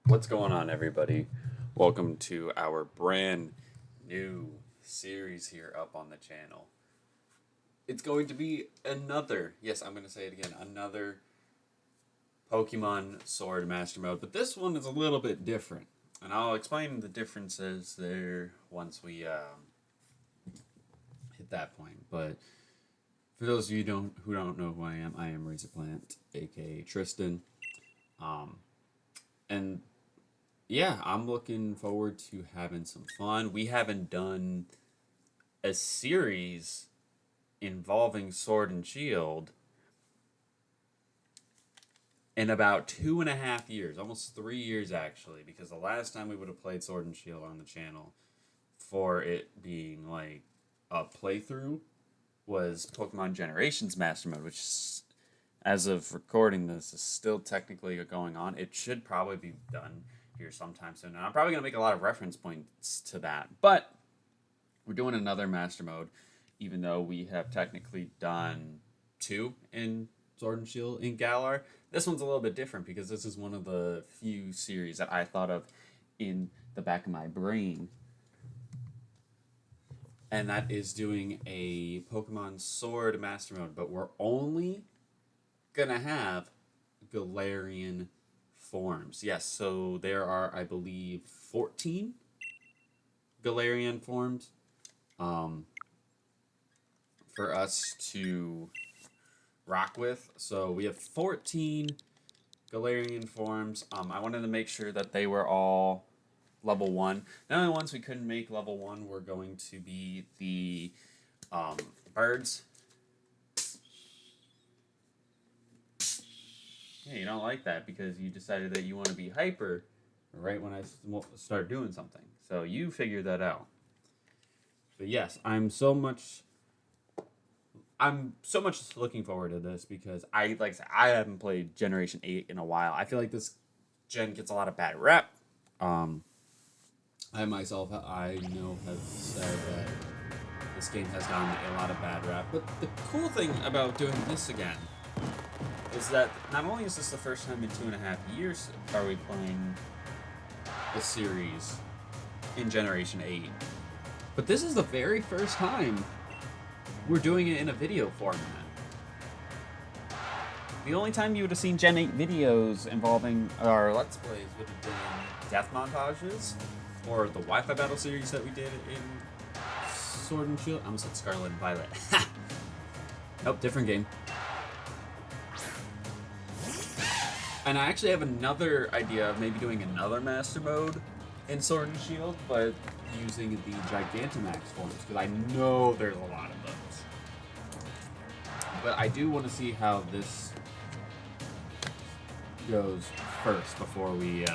What's going on, everybody? Welcome to our brand new series here up on the channel. It's going to be another, yes, I'm going to say it again, another Pokemon Sword Master Mode, but this one is a little bit different. And I'll explain the differences there once we hit that point. But for those of you who don't know who I am Razor Plant, aka Tristan. And yeah, I'm looking forward to having some fun. We haven't done a series involving Sword and Shield in about 2.5 years, almost 3 years actually, because the last time we would have played Sword and Shield on the channel for it being like a playthrough was Pokemon Generations Master Mode, which as of recording this is still technically going on. It should probably be done here sometime soon. And I'm probably going to make a lot of reference points to that. But we're doing another Master Mode, even though we have technically done 2 in Sword and Shield in Galar. This one's a little bit different because this is one of the few series that I thought of in the back of my brain. And that is doing a Pokemon Sword Master Mode. But we're only going to have Galarian forms. Yes, so there are, I believe, 14 Galarian forms for us to rock with. So we have 14 Galarian forms. I wanted to make sure that they were all level 1. The only ones we couldn't make level 1 were going to be the birds. Yeah, you don't like that because you decided that you want to be hyper right when I start doing something. So you figured that out. But yes, I'm so much looking forward to this because I haven't played Generation 8 in a while. I feel like this gen gets a lot of bad rep. I myself, I know, have said that this game has gotten a lot of bad rep. But the cool thing about doing this again is that not only is this the first time in 2.5 years are we playing the series in Generation 8, but this is the very first time we're doing it in a video format. The only time you would have seen Gen 8 videos involving our Let's Plays would have been death montages or the Wi-Fi battle series that we did in Sword and Shield. I almost said Scarlet and Violet. Nope, different game. And I actually have another idea of maybe doing another Master Mode in Sword and Shield, but using the Gigantamax forms, because I know there's a lot of those. But I do want to see how this goes first before we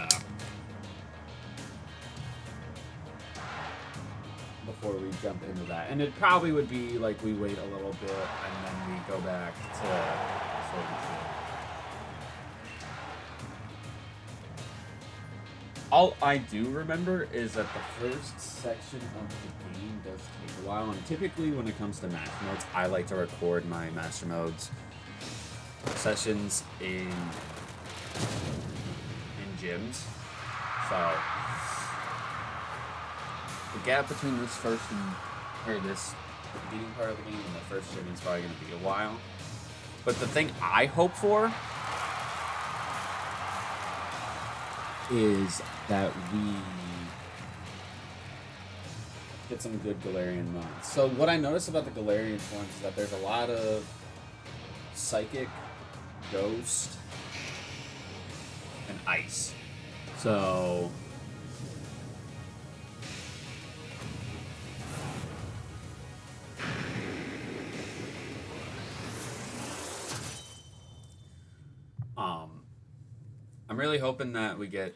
jump into that. And it probably would be like we wait a little bit and then we go back to Sword and Shield. All I do remember is that the first section of the game does take a while, and typically when it comes to Master Modes, I like to record my Master Modes sessions in gyms. So the gap between this this beginning part of the game and the first gym is probably going to be a while. But the thing I hope for is that we get some good Galarian modes. So what I noticed about the Galarian forms is that there's a lot of Psychic, Ghost, and Ice. So I'm really hoping that we get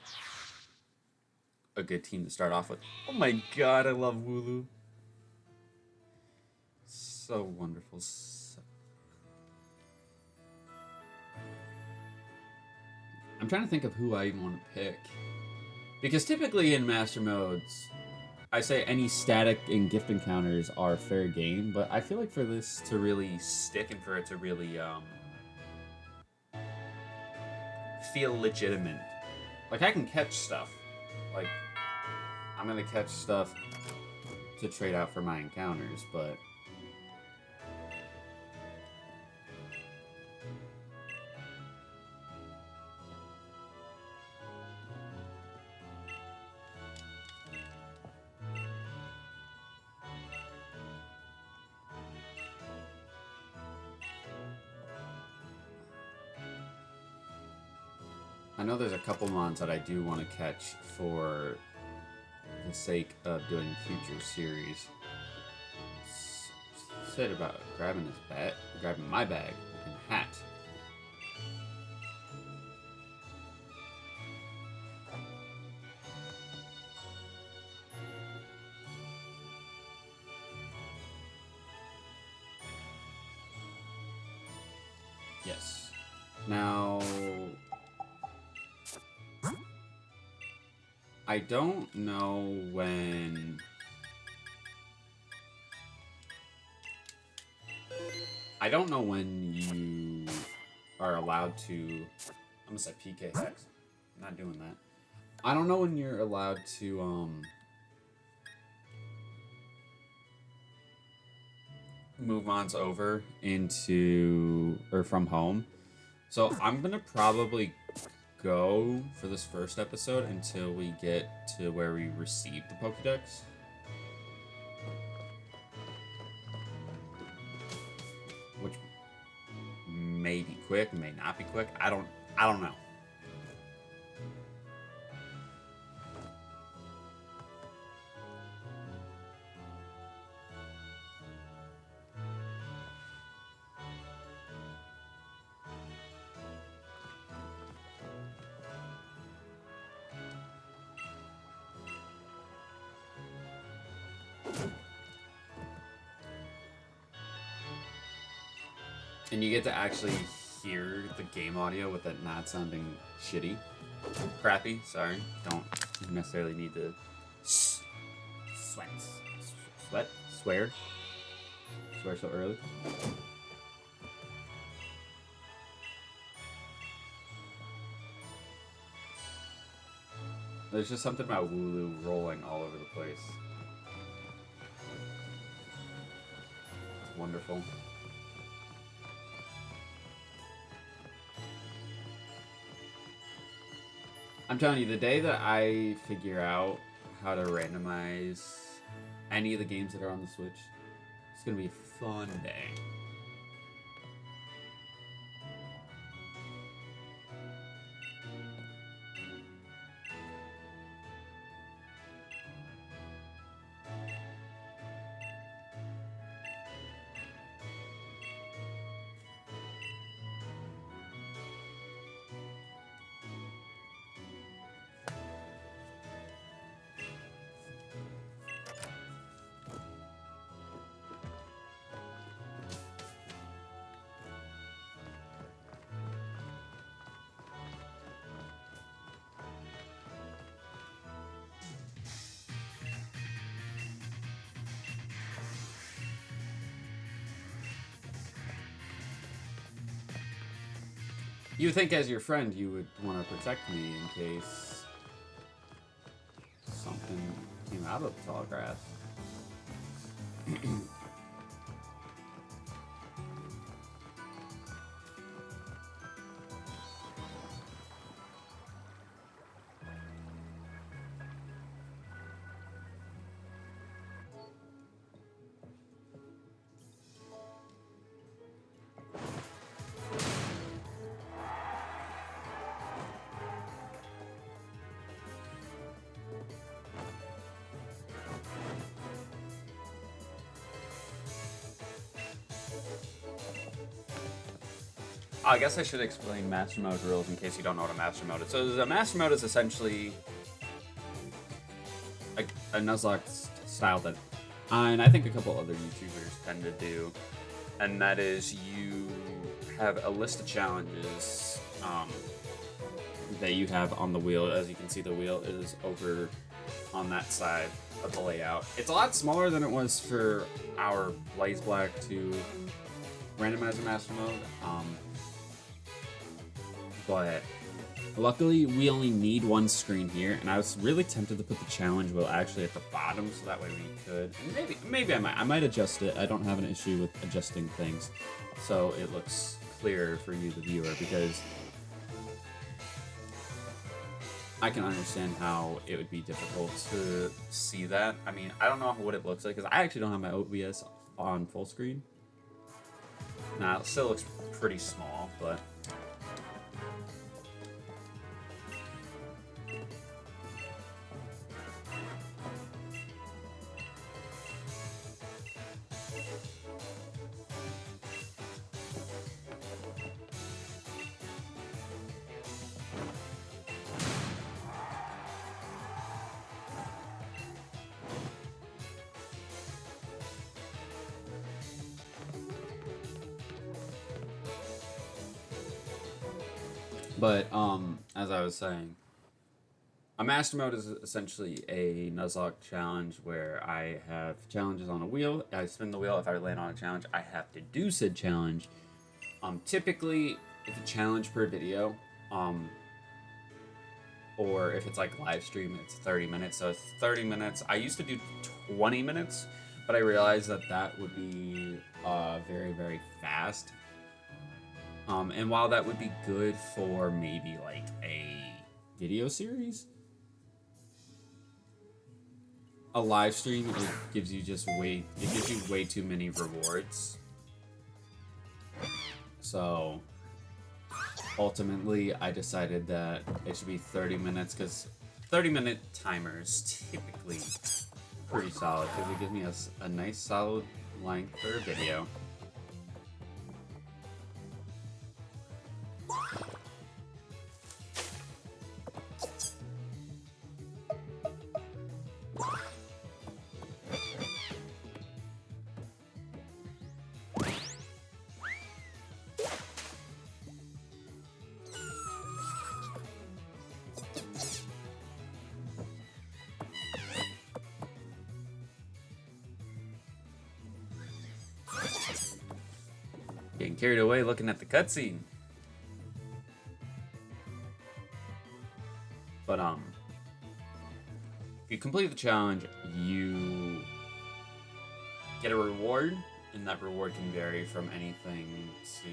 a good team to start off with. Oh my god, I love Wooloo. So wonderful. I'm trying to think of who I even want to pick. Because typically in Master Modes, I say any static and gift encounters are fair game, but I feel like for this to really stick and for it to really feel legitimate, Like, I can catch stuff. Like, I'm gonna catch stuff to trade out for my encounters, but... I know there's a couple mons that I do want to catch for the sake of doing future series. Said about grabbing his bag, grabbing my bag and hat. Yes. Now, I don't know when... I don't know when you are allowed to... I'm gonna say PK hex. I'm not doing that. I don't know when you're allowed to, move mons over into... or from home. So I'm gonna probably go for this first episode until we get to where we receive the Pokédex. Which may be quick, may not be quick. I don't know. And you get to actually hear the game audio with it not sounding shitty. Crappy, sorry. Don't necessarily need to swear so early. There's just something about Wooloo rolling all over the place. It's wonderful. I'm telling you, the day that I figure out how to randomize any of the games that are on the Switch, it's gonna be a fun day. You would think as your friend you would want to protect me in case something came out of the tall grass. I guess I should explain Mastermode rules in case you don't know what a Mastermode is. So the Mastermode is essentially a nuzlocke style that, and I think a couple other YouTubers tend to do, and that is you have a list of challenges that you have on the wheel. As you can see, the wheel is over on that side of the layout. It's a lot smaller than it was for our Blaze Black to randomizer Mastermode. But Luckily, we only need one screen here, and I was really tempted to put the challenge wheel actually at the bottom, so that way we could. And maybe I might adjust it. I don't have an issue with adjusting things, so it looks clearer for you, the viewer, because I can understand how it would be difficult to see that. I mean, I don't know what it looks like, because I actually don't have my OBS on full screen. Now, it still looks pretty small, but... But, as I was saying, a Mastermode is essentially a nuzlocke challenge where I have challenges on a wheel. I spin the wheel. If I land on a challenge, I have to do said challenge. Typically, it's a challenge per video. Or if it's like live stream, it's 30 minutes. So 30 minutes. I used to do 20 minutes, but I realized that that would be very, very fast. And while that would be good for maybe like a video series, a live stream, it gives you way too many rewards. So ultimately, I decided that it should be 30 minutes, because 30-minute timers typically pretty solid, because it gives me a nice solid length for a video. Getting carried away looking at the cutscene. But if you complete the challenge, you get a reward, and that reward can vary from anything to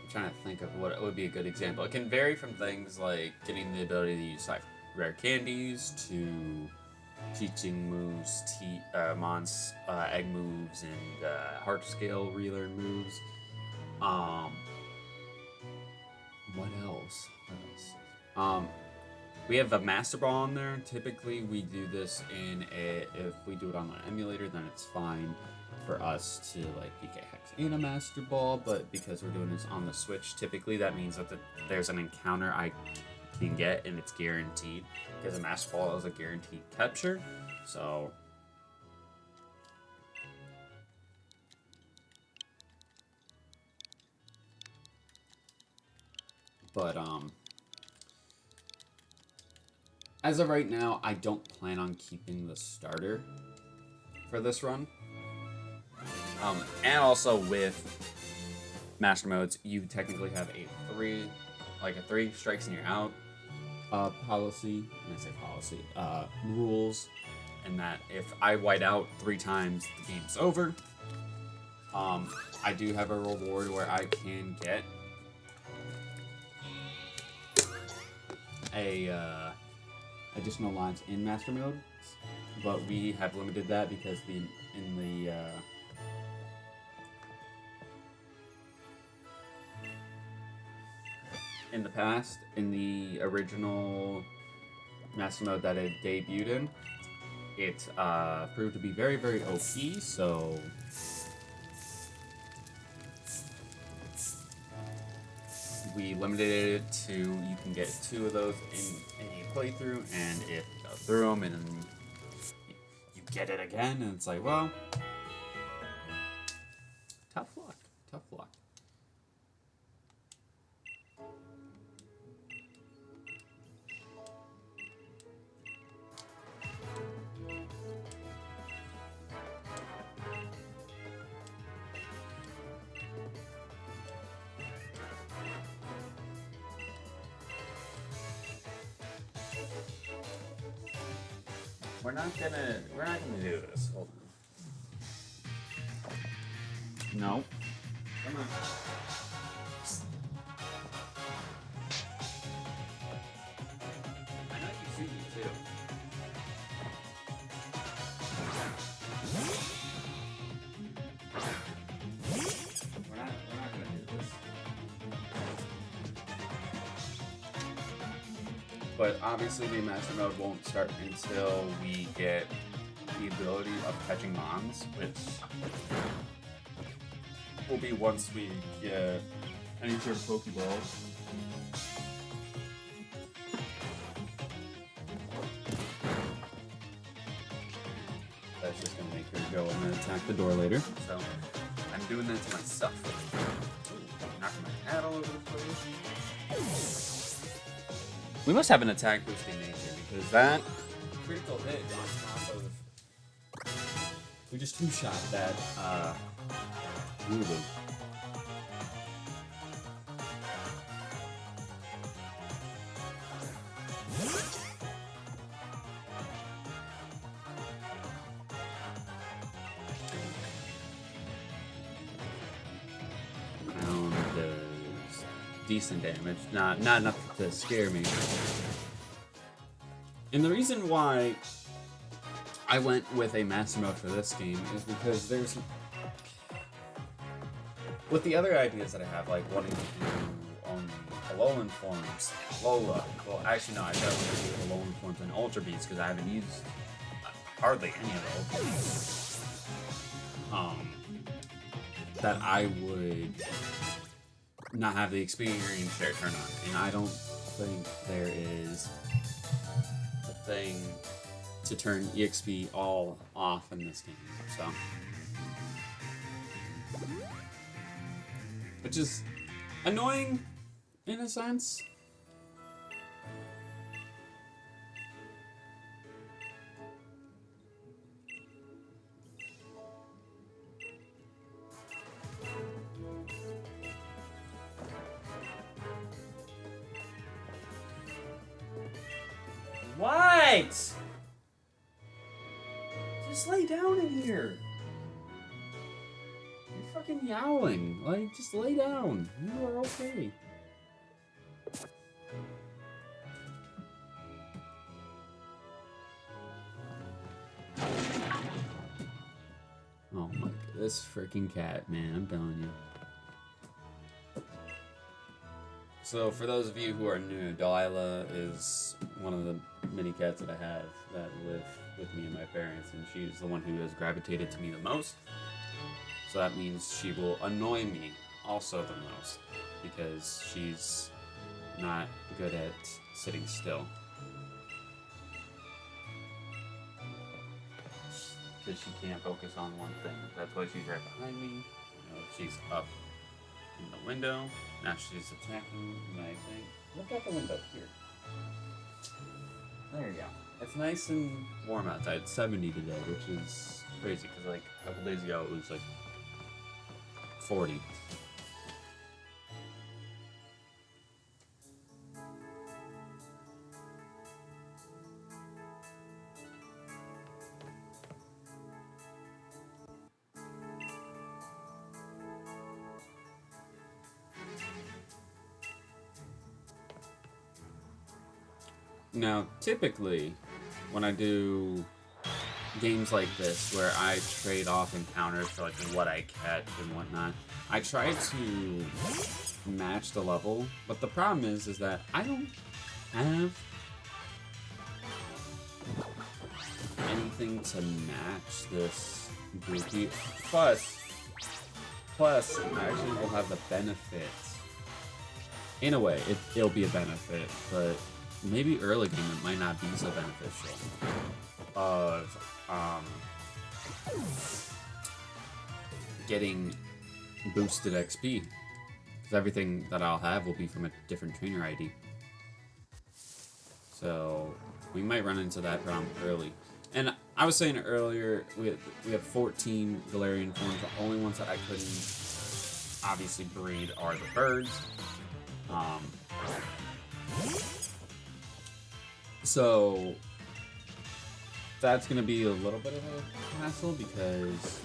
trying to think of what would be a good example. It can vary from things like getting the ability to use like rare candies to teaching moves, egg moves, and heart scale relearn moves. What else? We have a Master Ball on there. Typically, we do this if we do it on an emulator, then it's fine for us to like PK Hex in a Master Ball, but because we're doing this on the Switch, typically that means that there's an encounter I can get, and it's guaranteed, because a Master Ball is a guaranteed capture. So but as of right now, I don't plan on keeping the starter for this run. And also with Master Modes, you technically have a three strikes and you're out policy. When I say policy, rules, and that if I white out 3 times, the game's over. I do have a reward where I can get additional lines in Master Mode, but we have limited that because in the past, in the original Master Mode that it debuted in, it proved to be very, very OP, so we limited it to you can get 2 of those in a playthrough, and if you go through them and you get it again, and it's like, well, tough luck, tough luck. we're not gonna do this. Hold on. No. Come on. I know you see me too. We're not gonna do this. But obviously the master mode won't start until we get the ability of catching mons, which will be once we get any sort of Pokeballs. That's just gonna make her go and attack the door later. So I'm doing that to myself. Ooh, knocking my hat all over the place. We must have an attack boosting nature because that critical hit on top of. We just two-shot that Lulu. Does decent damage, not enough to scare me. And the reason why I went with a master mode for this game is because there's, with the other ideas that I have, like wanting to do only Alolan forms, Lola. Well, actually no, I thought I was going to do Alolan forms and Ultra Beasts because I haven't used hardly any of the Ultra Beasts. That I would not have the experience share turn on, and I don't think there is a thing to turn EXP all off in this game, so. Which is annoying in a sense. What? Just lay down in here. You're fucking yowling. Like, just lay down. You are okay. Oh my god, this freaking cat, man, I'm telling you. So, for those of you who are new, Delilah is one of the many cats that I have that live with me and my parents, and she's the one who has gravitated to me the most. So that means she will annoy me also the most, because she's not good at sitting still. Because she can't focus on one thing. That's why she's right behind me. You know, she's up in the window. Now she's attacking my thing. Look out the window here. There you go. It's nice and warm outside. It's 70 today, which is crazy because like a couple days ago it was like 40. Now, typically, when I do games like this, where I trade off encounters for like what I catch and whatnot, I try to match the level, but the problem is that I don't have anything to match this goofy. Plus, I actually will have the benefit. In a way, it'll be a benefit, but maybe early game it might not be so beneficial of getting boosted XP, because everything that I'll have will be from a different trainer ID. So we might run into that problem early. And I was saying earlier, we have 14 Galarian forms. The only ones that I couldn't obviously breed are the birds. So that's going to be a little bit of a hassle because,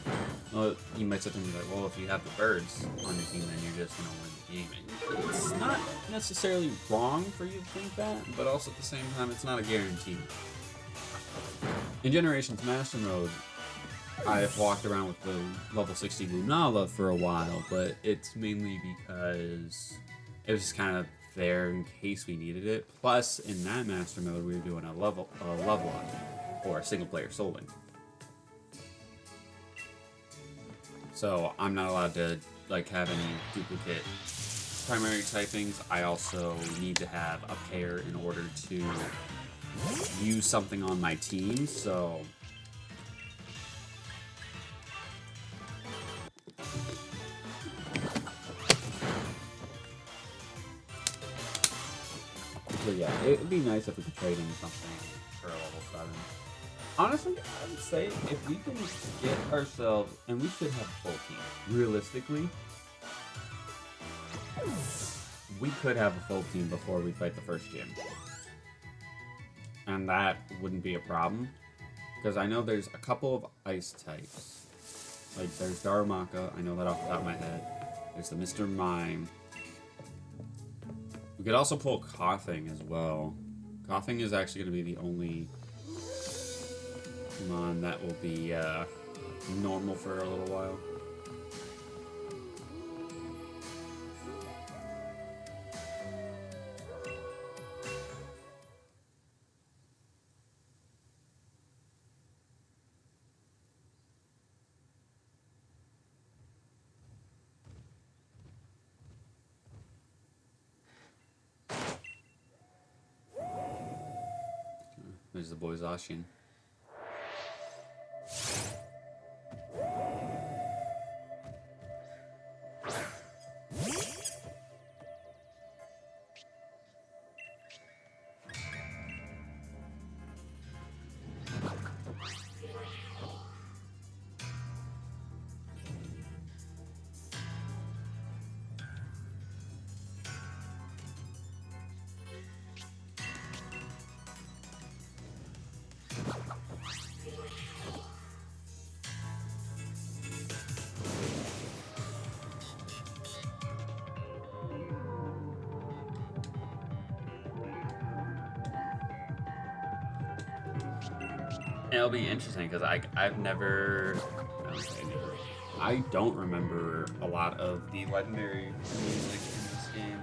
well, you might sit there and be like, well, if you have the birds on your team, then you're just going to win the game. And it's not necessarily wrong for you to think that, but also at the same time, it's not a guarantee. In Generations Master Mode, I've walked around with the level 60 Lunala for a while, but it's mainly because it was just kind of there in case we needed it. Plus, in that Master Mode, we were doing a level up or a single player soul link. So I'm not allowed to like have any duplicate primary typings. I also need to have a pair in order to use something on my team. So yeah, it would be nice if we could trade in something for a level 7. Honestly, I would say if we can get ourselves, and we should have a full team, realistically, we could have a full team before we fight the first gym. And that wouldn't be a problem, because I know there's a couple of ice types. Like, there's Darumaka, I know that off the top of my head. There's the Mr. Mime. We could also pull Coughing as well. Coughing is actually going to be the only Pokemon that will be normal for a little while. There's the boy Zacian. It'll be interesting because I've never, I don't remember a lot of the legendary music in this game.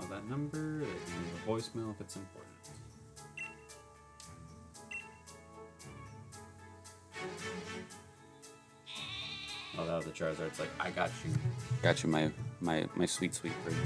That number, and a voicemail if it's important. Oh, that was the Charizard. It's like, I got you. Got you, my sweet, sweet prince.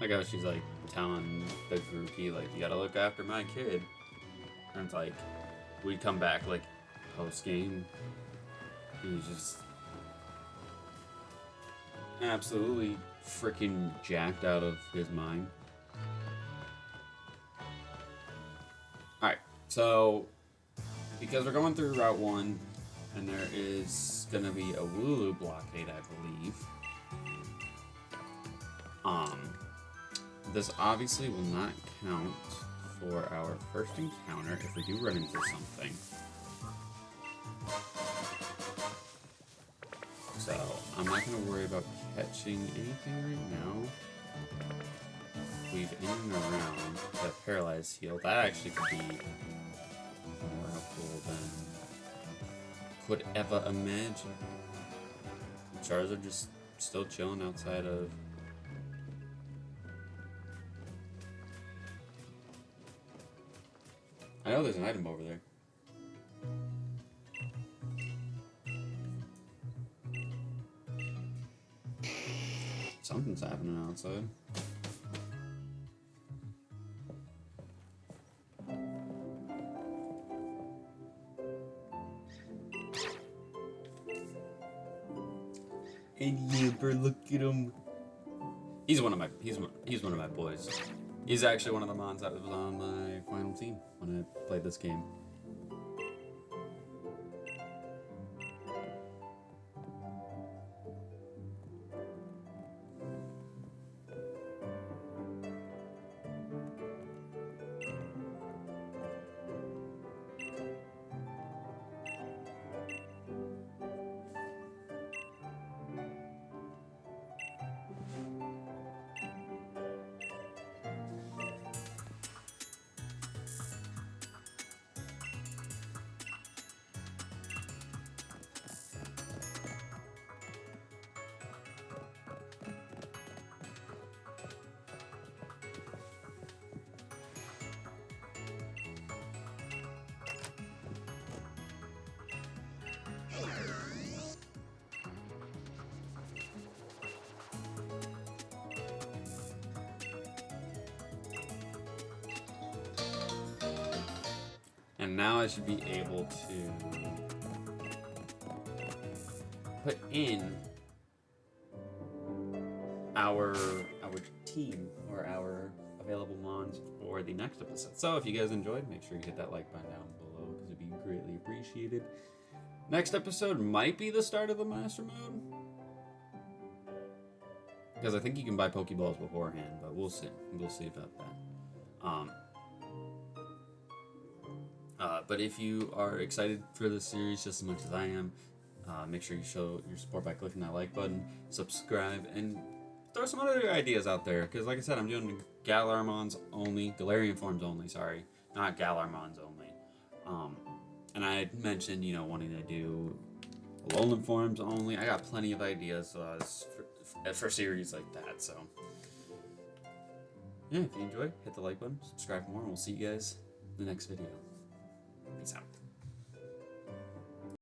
Like how she's like telling the groupie like, you gotta look after my kid. And it's like, we come back like post game. He's just absolutely freaking jacked out of his mind. Alright, so because we're going through Route 1, and there is gonna be a Wooloo blockade, I believe. This obviously will not count for our first encounter if we do run into something. So, I'm not going to worry about catching anything right now. We've in and around that paralyzed heal. That actually could be more helpful than could ever imagine. Charizard just still chilling outside of... I know there's an item over there. Something's happening outside. And Yipper, look at him. He's one of my boys. He's actually one of the mons that was on my final team when I played this game. And now I should be able to put in our team or our available mons for the next episode. So if you guys enjoyed, make sure you hit that like button down below because it'd be greatly appreciated. Next episode might be the start of the Mastermode, because I think you can buy Pokeballs beforehand, but we'll see. We'll see about that. But if you are excited for this series just as much as I am, make sure you show your support by clicking that like button, subscribe, and throw some other ideas out there. Because like I said, I'm doing Galar mons only, Galarian forms only, sorry. Not Galar mons only. And I had mentioned, you know, wanting to do Alolan forms only. I got plenty of ideas for series like that, so. Yeah, if you enjoyed, hit the like button, subscribe for more, and we'll see you guys in the next video. Peace out.